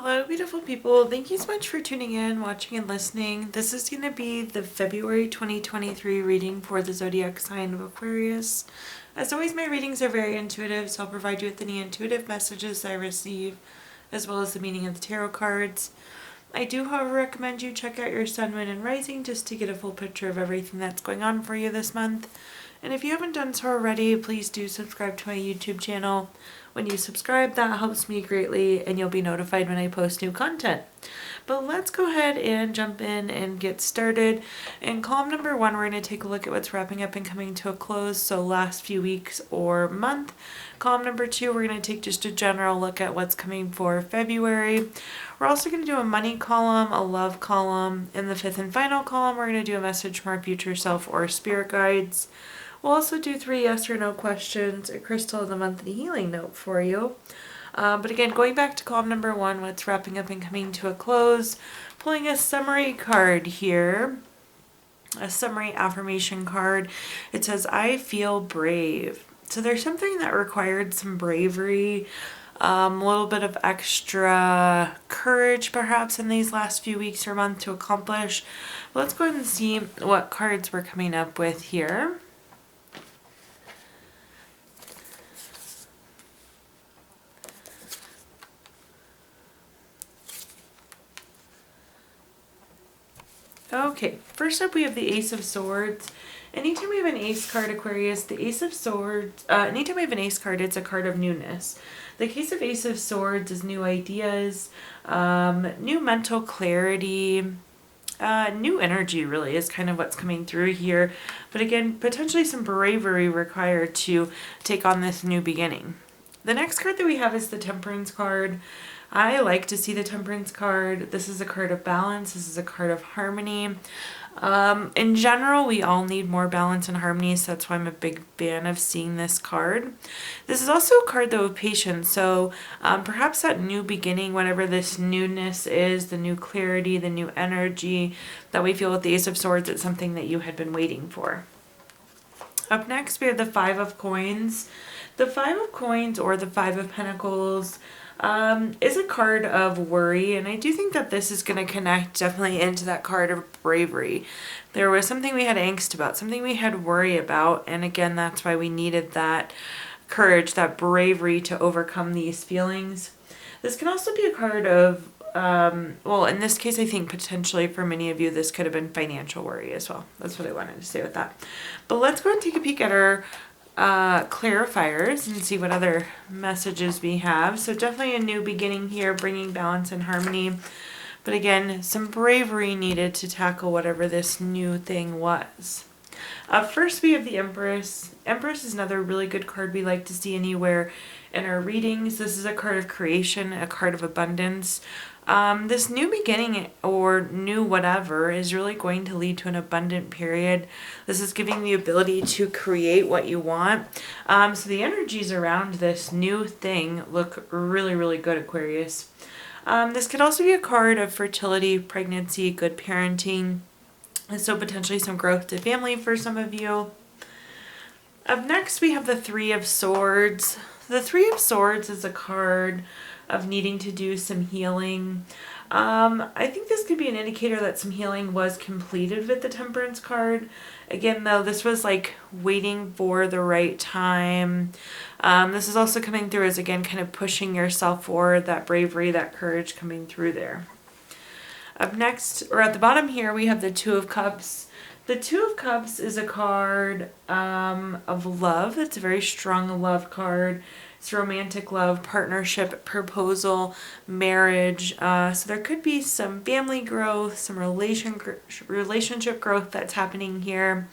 Hello, beautiful people. Thank you so much for tuning in, watching, and listening. This is going to be the February 2023 reading for the zodiac sign of Aquarius. As always, my readings are very intuitive, so I'll provide you with any intuitive messages I receive, as well as the meaning of the tarot cards. I do, however, recommend you check out your sun, moon, and rising just to get a full picture of everything that's going on for you this month. And if you haven't done so already, please do subscribe to my YouTube channel. When you subscribe, that helps me greatly, and you'll be notified when I post new content. But let's go ahead and jump in and get started. In column number 1, we're going to take a look at what's wrapping up and coming to a close, so last few weeks or month. Column number 2, we're going to take just a general look at what's coming for February. We're also going to do a money column, a love column. In the 5th and final column, we're going to do a message from our future self or spirit guides. We'll also do 3 yes or no questions, a crystal, and the monthly healing note for you. But again, going back to column number 1, what's wrapping up and coming to a close, pulling a summary card here, a summary affirmation card. It says, I feel brave. So there's something that required some bravery, a little bit of extra courage perhaps in these last few weeks or month to accomplish. But let's go ahead and see what cards we're coming up with here. Okay, first up we have the Ace of Swords. Anytime we have an ace card, Aquarius, the Ace of Swords, anytime we have an ace card, it's a card of newness. The case of Ace of Swords is new ideas, new mental clarity, new energy really is kind of what's coming through here. But again, potentially some bravery required to take on this new beginning. The next card that we have is the Temperance card. I like to see the Temperance card. This is a card of balance. This is a card of harmony. In general, we all need more balance and harmony, so that's why I'm a big fan of seeing this card. This is also a card, though, of patience. So perhaps that new beginning, whatever this newness is, the new clarity, the new energy that we feel with the Ace of Swords, it's something that you had been waiting for. Up next, we have the Five of Coins. The Five of Coins, or the Five of Pentacles, is a card of worry, and I do think that this is going to connect definitely into that card of bravery. There was something we had angst about, something we had worry about, and again, that's why we needed that courage, that bravery to overcome these feelings. This can also be a card of, well, in this case, I think potentially for many of you, this could have been financial worry as well. That's what I wanted to say with that. But let's go and take a peek at our clarifiers and see what other messages we have. So definitely a new beginning here, bringing balance and harmony. But again, some bravery needed to tackle whatever this new thing was. First, we have the Empress. Empress is another really good card we like to see anywhere in our readings. This is a card of creation, a card of abundance. This new beginning or new whatever is really going to lead to an abundant period. This is giving the ability to create what you want. So the energies around this new thing look really, really good, Aquarius. This could also be a card of fertility, pregnancy, good parenting. And so potentially some growth to family for some of you. Up next, we have the Three of Swords. The Three of Swords is a card of needing to do some healing. I think this could be an indicator that some healing was completed with the Temperance card. Again, though, this was like waiting for the right time. This is also coming through as, again, kind of pushing yourself forward, that bravery, that courage coming through there. Up next, or at the bottom here, we have the Two of Cups. The Two of Cups is a card of love. It's a very strong love card. It's romantic love, partnership, proposal, marriage. So there could be some family growth, some relationship growth that's happening here.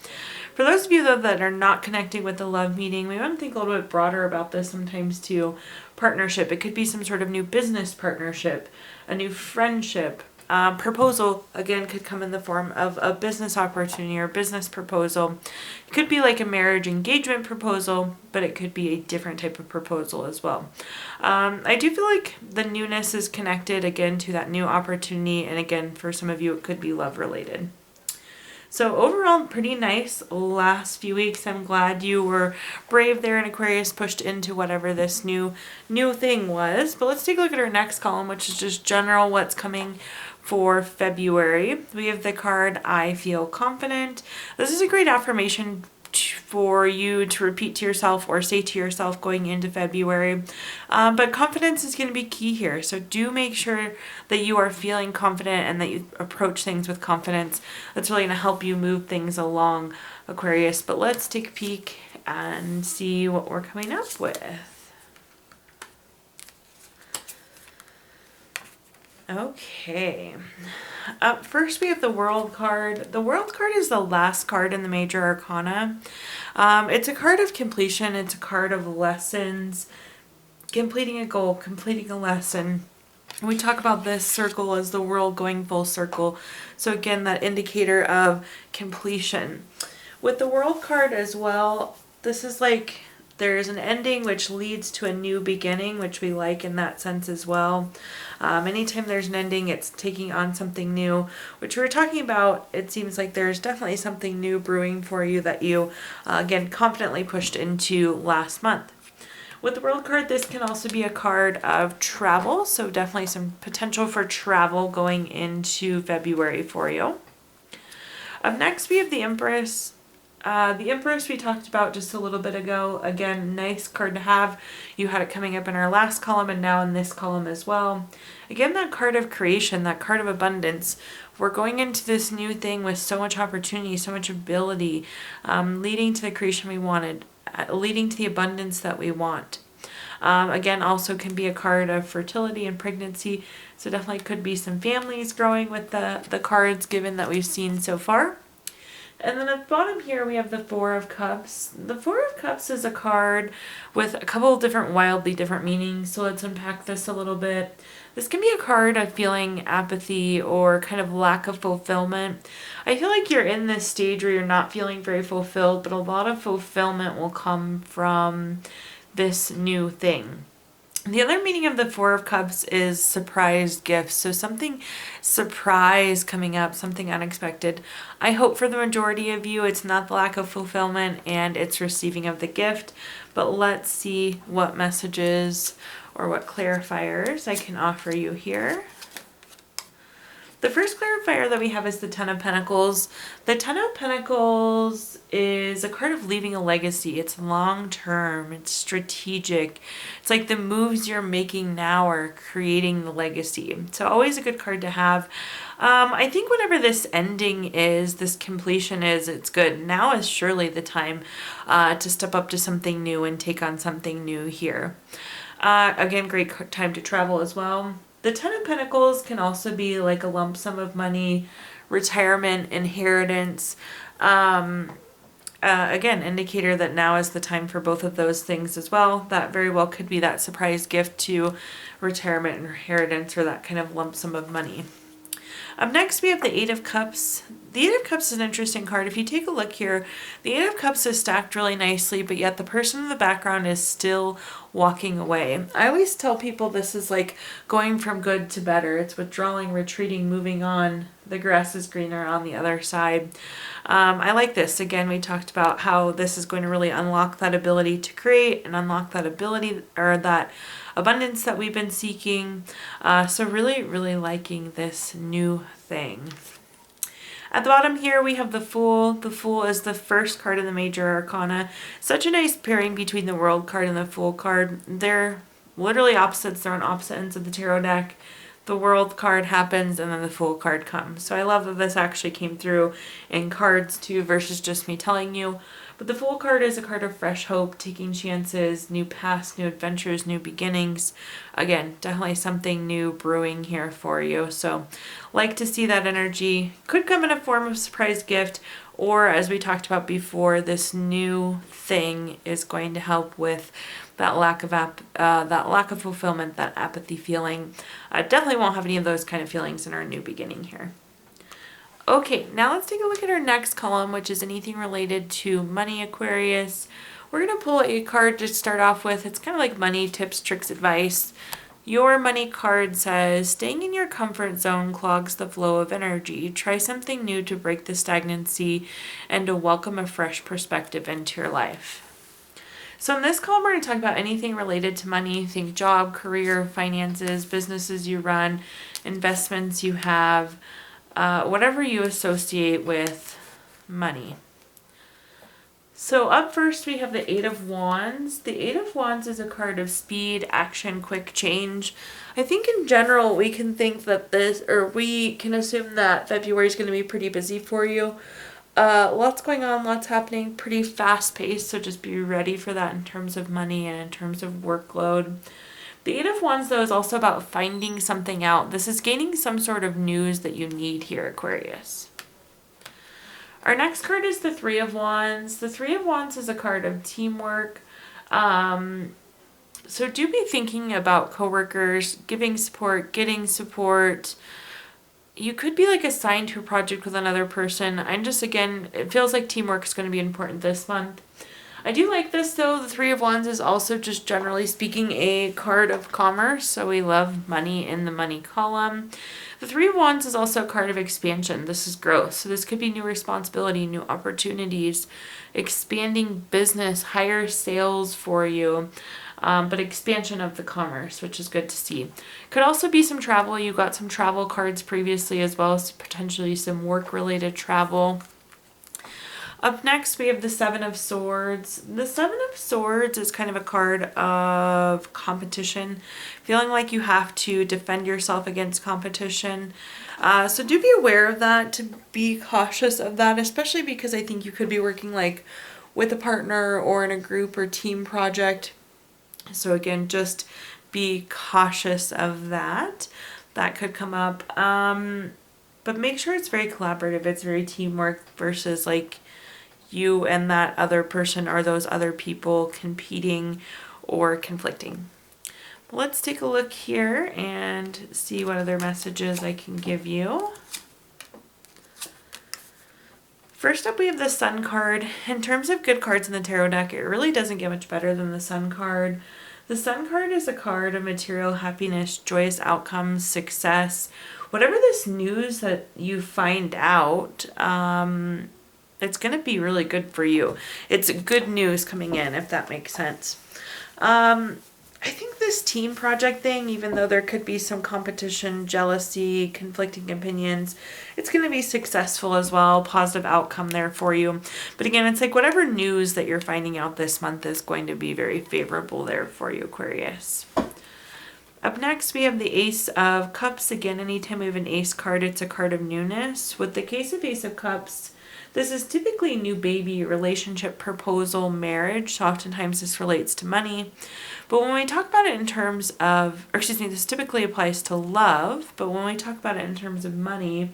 For those of you, though, that are not connecting with the love meeting, we want to think a little bit broader about this sometimes too. Partnership. It could be some sort of new business partnership, a new friendship. Proposal, again, could come in the form of a business opportunity or business proposal. It could be like a marriage engagement proposal, but it could be a different type of proposal as well. I do feel like the newness is connected, again, to that new opportunity. And again, for some of you, it could be love related. So overall, pretty nice last few weeks. I'm glad you were brave there in Aquarius, pushed into whatever this new thing was. But let's take a look at our next column, which is just general what's coming for February. We have the card, I feel confident. This is a great affirmation for you to repeat to yourself or say to yourself going into February. But confidence is going to be key here. So do make sure that you are feeling confident and that you approach things with confidence. That's really going to help you move things along, Aquarius. But let's take a peek and see what we're coming up with. Okay. Up first, we have the World card. The World card is the last card in the Major Arcana. It's a card of completion. It's a card of lessons, completing a goal, completing a lesson. We talk about this circle as the world going full circle. So again, that indicator of completion. With the World card as well, this is like there's an ending which leads to a new beginning, which we like in that sense as well. Anytime there's an ending, it's taking on something new, which we were talking about. It seems like there's definitely something new brewing for you that you, again, confidently pushed into last month. With the World card, this can also be a card of travel, so definitely some potential for travel going into February for you. Up next, we have the Empress. The Empress we talked about just a little bit ago. Again, nice card to have. You had it coming up in our last column and now in this column as well. Again, that card of creation, that card of abundance. We're going into this new thing with so much opportunity, so much ability, leading to the creation we wanted, leading to the abundance that we want. Again, also can be a card of fertility and pregnancy. So definitely could be some families growing with the cards given that we've seen so far. And then at the bottom here, we have the Four of Cups. The Four of Cups is a card with a couple of different, wildly different meanings. So let's unpack this a little bit. This can be a card of feeling apathy or kind of lack of fulfillment. I feel like you're in this stage where you're not feeling very fulfilled, but a lot of fulfillment will come from this new thing. The other meaning of the Four of Cups is surprise gifts. So something surprise coming up, something unexpected. I hope for the majority of you it's not the lack of fulfillment and it's receiving of the gift. But let's see what messages or what clarifiers I can offer you here. The first clarifier that we have is the Ten of Pentacles. The Ten of Pentacles is a card of leaving a legacy. It's long-term. It's strategic. It's like the moves you're making now are creating the legacy. So always a good card to have. I think whenever this ending is, this completion is, it's good. Now is surely the time to step up to something new and take on something new here. Again, great time to travel as well. The Ten of Pentacles can also be like a lump sum of money, retirement, inheritance. Again, indicator that now is the time for both of those things as well. That very well could be that surprise gift to retirement and inheritance or that kind of lump sum of money. Up next, we have the Eight of Cups. The Eight of Cups is an interesting card. If you take a look here, the Eight of Cups is stacked really nicely, but yet the person in the background is still walking away. I always tell people this is like going from good to better. It's withdrawing, retreating, moving on. The grass is greener on the other side. I like this. Again, we talked about how this is going to really unlock that ability to create and unlock that ability or that abundance that we've been seeking. So really, really liking this new thing. At the bottom here, we have the Fool. The Fool is the first card in the Major Arcana. Such a nice pairing between the World card and the Fool card. They're literally opposites. They're on opposite ends of the tarot deck. The World card happens and then the Fool card comes. So I love that this actually came through in cards too versus just me telling you. But the Fool card is a card of fresh hope, taking chances, new paths, new adventures, new beginnings. Again, definitely something new brewing here for you. So like to see that energy. Could come in a form of surprise gift, or as we talked about before, this new thing is going to help with that lack of fulfillment, that apathy feeling. Definitely won't have any of those kind of feelings in our new beginning here. Okay, now let's take a look at our next column, which is anything related to money, Aquarius. We're going to pull a card to start off with. It's kind of like money tips, tricks, advice. Your money card says, staying in your comfort zone clogs the flow of energy. Try something new to break the stagnancy and to welcome a fresh perspective into your life. So in this column, we're going to talk about anything related to money. Think job, career, finances, businesses you run, investments you have, whatever you associate with money. So up first, we have the Eight of Wands. The Eight of Wands is a card of speed, action, quick change. I think in general, we can think that we can assume that February is going to be pretty busy for you. Lots going on, lots happening, pretty fast paced, so just be ready for that in terms of money and in terms of workload. The Eight of Wands, though, is also about finding something out. This is gaining some sort of news that you need here, Aquarius. Our next card is the Three of Wands. The Three of Wands is a card of teamwork. So do be thinking about coworkers, giving support, getting support. You could be like assigned to a project with another person. It feels like teamwork is going to be important this month. I do like this though. The Three of Wands is also just generally speaking a card of commerce. So we love money in the money column. The Three of Wands is also a card of expansion. This is growth. So this could be new responsibility, new opportunities, expanding business, higher sales for you. But expansion of the commerce, which is good to see. Could also be some travel. You got some travel cards previously as well as potentially some work-related travel. Up next, we have the Seven of Swords. The Seven of Swords is kind of a card of competition, feeling like you have to defend yourself against competition. So do be aware of that, to be cautious of that, especially because I think you could be working like with a partner or in a group or team project. So again, just be cautious of that. That could come up. But make sure it's very collaborative. It's very teamwork versus like you and that other person or those other people competing or conflicting. Let's take a look here and see what other messages I can give you. First up, we have the Sun card. In terms of good cards in the tarot deck, it really doesn't get much better than the Sun card. The Sun card is a card of material happiness, joyous outcomes, success. Whatever this news that you find out, it's going to be really good for you. It's good news coming in, if that makes sense. I think this team project thing, even though there could be some competition, jealousy, conflicting opinions, it's going to be successful as well. Positive outcome there for you. But again, it's like whatever news that you're finding out this month is going to be very favorable there for you, Aquarius. Up next, we have the Ace of Cups. Again, anytime we have an Ace card, it's a card of newness. With the case of Ace of Cups, this is typically new baby, relationship, proposal, marriage. So oftentimes this relates to money. But when we talk about it in terms of, this typically applies to love, but when we talk about it in terms of money,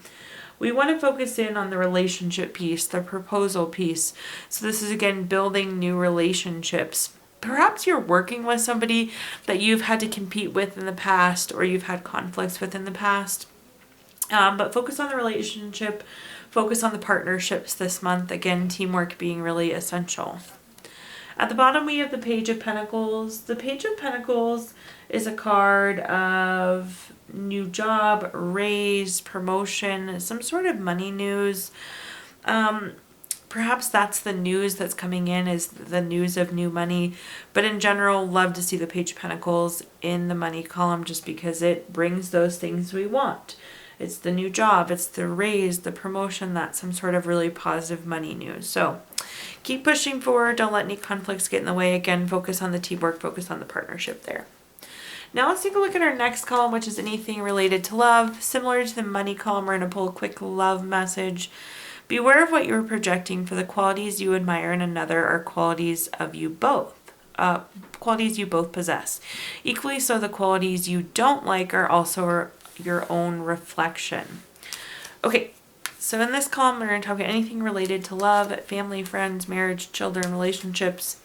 we want to focus in on the relationship piece, the proposal piece. So this is, again, building new relationships. Perhaps you're working with somebody that you've had to compete with in the past or you've had conflicts with in the past. But focus on the relationship, focus on the partnerships this month. Again, teamwork being really essential. At the bottom, we have the Page of Pentacles. The Page of Pentacles is a card of new job, raise, promotion, some sort of money news. Perhaps that's the news that's coming in, is the news of new money. But in general, love to see the Page of Pentacles in the money column just because it brings those things we want. It's the new job, it's the raise, the promotion, that's some sort of really positive money news. So keep pushing forward. Don't let any conflicts get in the way. Again, focus on the teamwork, focus on the partnership there. Now let's take a look at our next column, which is anything related to love. Similar to the money column, we're going to pull a quick love message. Beware of what you're projecting, for the qualities you admire in another are qualities of you both. Qualities you both possess. Equally so, the qualities you don't like are also your own reflection. Okay, so in this column, we're going to talk about anything related to love, family, friends, marriage, children, relationships,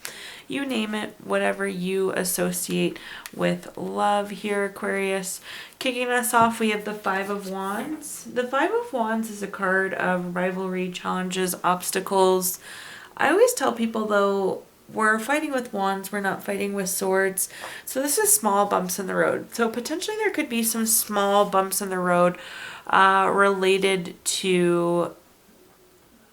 you name it, whatever you associate with love here, Aquarius. Kicking us off, we have the Five of Wands. The Five of Wands is a card of rivalry, challenges, obstacles. I always tell people, though, we're fighting with wands, we're not fighting with swords. So this is small bumps in the road. So potentially there could be some small bumps in the road related to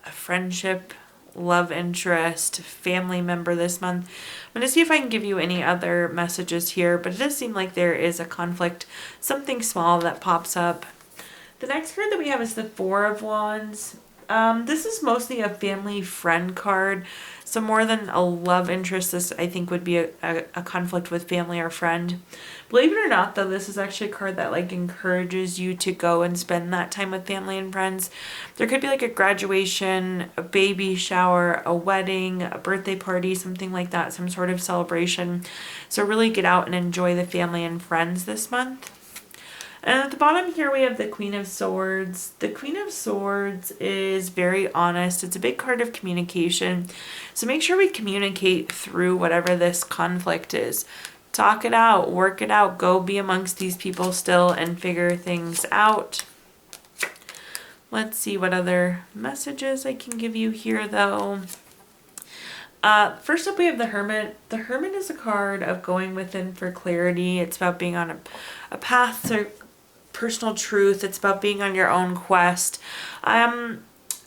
a friendship, love interest, family member this month. I'm going to see if I can give you any other messages here, but it does seem like there is a conflict, something small that pops up. The next card that we have is the Four of Wands. This is mostly a family friend card. So more than a love interest, this I think would be a conflict with family or friend. Believe it or not, though, this is actually a card that like encourages you to go and spend that time with family and friends. There could be like a graduation, a baby shower, a wedding, a birthday party, something like that, some sort of celebration. So really get out and enjoy the family and friends this month. And at the bottom here we have the Queen of Swords. The Queen of Swords is very honest. It's a big card of communication. So make sure we communicate through whatever this conflict is. Talk it out, work it out, go be amongst these people still and figure things out. Let's see what other messages I can give you here though. First up we have the Hermit. The Hermit is a card of going within for clarity. It's about being on a path to personal truth. It's about being on your own quest. I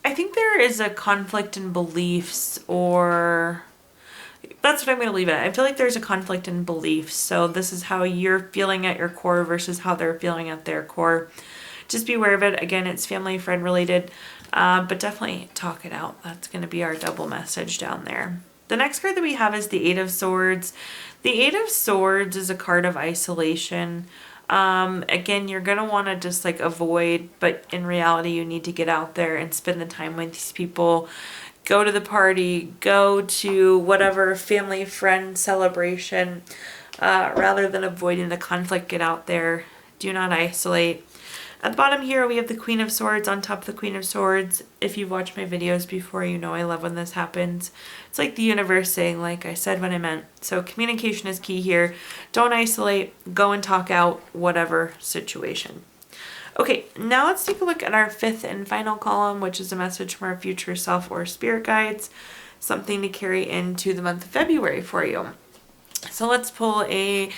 think there is a conflict in beliefs, or that's what I'm going to leave it. I feel like there's a conflict in beliefs. So this is how you're feeling at your core versus how they're feeling at their core. Just be aware of it. Again, it's family, friend related, but definitely talk it out. That's going to be our double message down there. The next card that we have is the Eight of Swords. The Eight of Swords is a card of isolation. Again, you're going to want to just like avoid, but in reality, you need to get out there and spend the time with these people. Go to the party, go to whatever family, friend celebration, rather than avoiding the conflict. Get out there. Do not isolate. At the bottom here, we have the Queen of Swords on top of the Queen of Swords. If you've watched my videos before, you know I love when this happens. It's like the universe saying, like I said what I meant. So communication is key here. Don't isolate. Go and talk out whatever situation. Okay, now let's take a look at our fifth and final column, which is a message from our future self or spirit guides. Something to carry into the month of February for you. So let's pull a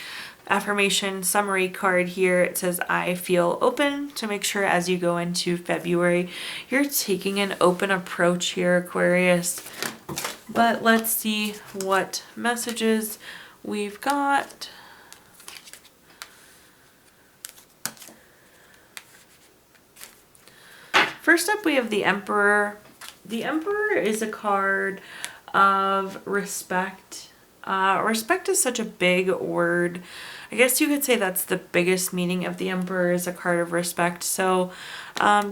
affirmation summary card here. It says, I feel open, to make sure as you go into February, you're taking an open approach here, Aquarius. But let's see what messages we've got. First up, we have the Emperor. The Emperor is a card of respect. Respect is such a big word. I guess you could say that's the biggest meaning of the Emperor, is a card of respect. So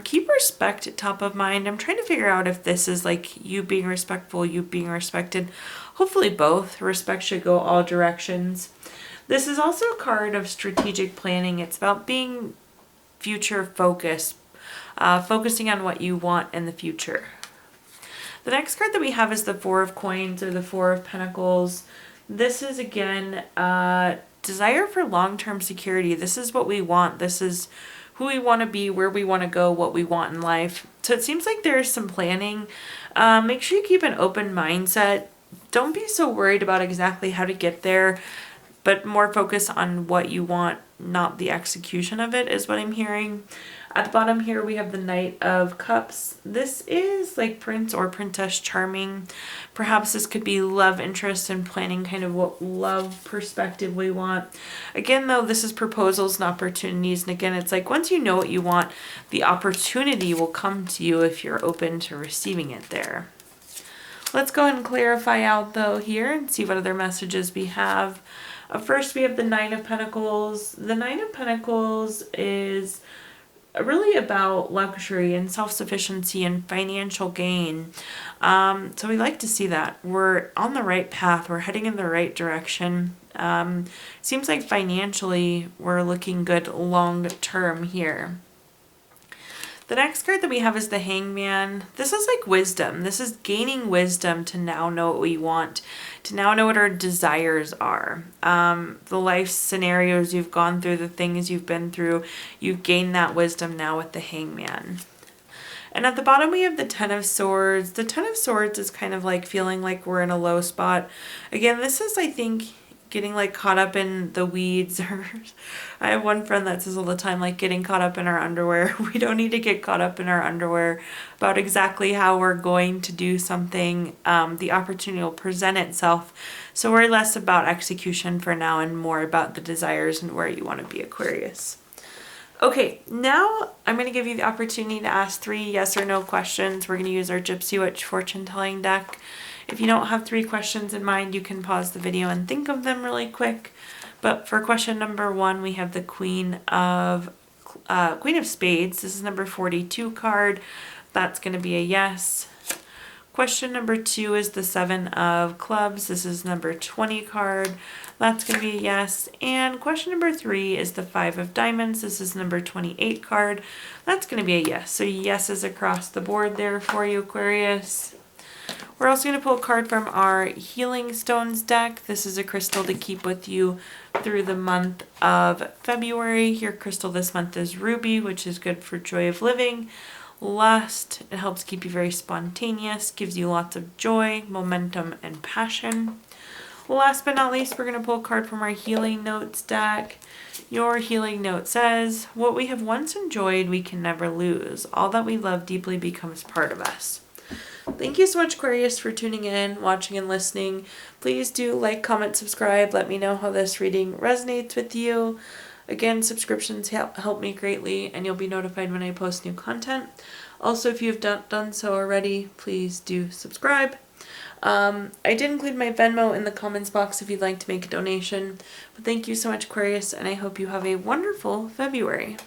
keep respect top of mind. I'm trying to figure out if this is like you being respectful, you being respected. Hopefully both. Respect should go all directions. This is also a card of strategic planning. It's about being future focused, focusing on what you want in the future. The next card that we have is the Four of Coins, or the Four of Pentacles. This is, again, desire for long-term security. This is what we want. This is who we want to be, where we want to go, what we want in life. So it seems like there's some planning. Make sure you keep an open mindset. Don't be so worried about exactly how to get there, but more focus on what you want, not the execution of it, is what I'm hearing. At the bottom here, we have the Knight of Cups. This is like Prince or Princess Charming. Perhaps this could be love interest and planning kind of what love perspective we want. Again, though, this is proposals and opportunities. And again, it's like once you know what you want, the opportunity will come to you if you're open to receiving it there. Let's go ahead and clarify out, though, here and see what other messages we have. First, we have the Nine of Pentacles. The Nine of Pentacles is really about luxury and self-sufficiency and financial gain. So we like to see that. We're on the right path. We're heading in the right direction. Seems like financially we're looking good long term here. The next card that we have is the Hangman. This is like wisdom. This is gaining wisdom to now know what we want, to now know what our desires are. The life scenarios you've gone through, the things you've been through, you've gained that wisdom now with the Hangman. And at the bottom we have the Ten of Swords. The Ten of Swords is kind of like feeling like we're in a low spot. Again, this is, I think, getting like caught up in the weeds. I have one friend that says all the time, like, getting caught up in our underwear. We don't need to get caught up in our underwear about exactly how we're going to do something. The opportunity will present itself. So worry less about execution for now and more about the desires and where you want to be, Aquarius. Okay, now I'm going to give you the opportunity to ask 3 yes or no questions. We're going to use our Gypsy Witch fortune telling deck. If you don't have 3 questions in mind, you can pause the video and think of them really quick. But for question number 1, we have the Queen of Spades. This is number 42 card. That's going to be a yes. Question number 2 is the 7 of Clubs. This is number 20 card. That's going to be a yes. And question number 3 is the 5 of Diamonds. This is number 28 card. That's going to be a yes. So yeses across the board there for you, Aquarius. We're also going to pull a card from our Healing Stones deck. This is a crystal to keep with you through the month of February. Your crystal this month is Ruby, which is good for joy of living. Lust, it helps keep you very spontaneous, gives you lots of joy, momentum, and passion. Last but not least, we're going to pull a card from our Healing Notes deck. Your healing note says, what we have once enjoyed, we can never lose. All that we love deeply becomes part of us. Thank you so much, Aquarius, for tuning in, watching, and listening. Please do like, comment, subscribe. Let me know how this reading resonates with you. Again, subscriptions help me greatly, and you'll be notified when I post new content. Also, if you've done so already, please do subscribe. I did include my Venmo in the comments box if you'd like to make a donation. But thank you so much, Aquarius, and I hope you have a wonderful February.